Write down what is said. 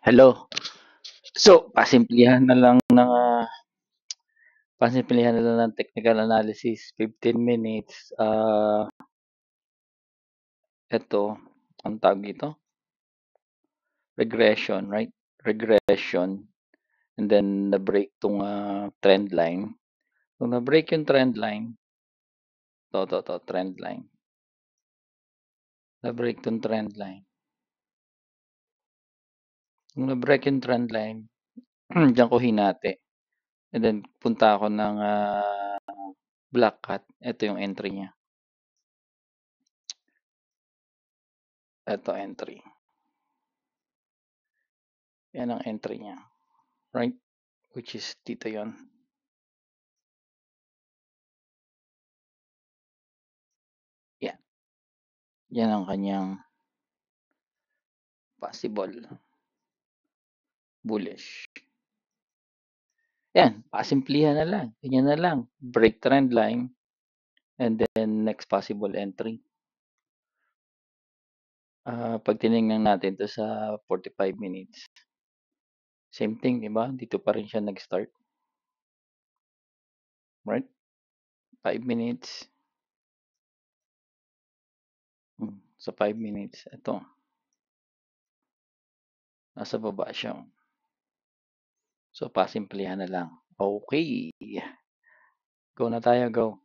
Hello. So, pasimplihan na lang ng technical analysis, 15 minutes. Ito, ang tawag dito? Regression, right? Regression. And then, na-break tong trend line. Kung na-break yung trend line, trend line. Na-break tong trend line. Kung na-break yung trend line, diyan ko hinati. And then, punta ako ng black cat. Ito yung entry niya. Ito entry. Yan ang entry niya. Right? Which is dito yon. Yan. Yan ang kanyang possible bullish. Yan. Pasimplihan na lang. Ganyan na lang. Break trend line. And then next possible entry. Pag tinignan natin to sa 45 minutes. Same thing, di ba? Dito pa rin siya nag-start. Right? 5 minutes. Sa 5 minutes. Ito. Nasa baba siya. So, pasimplihan na lang. Okay. Go na tayo. Go.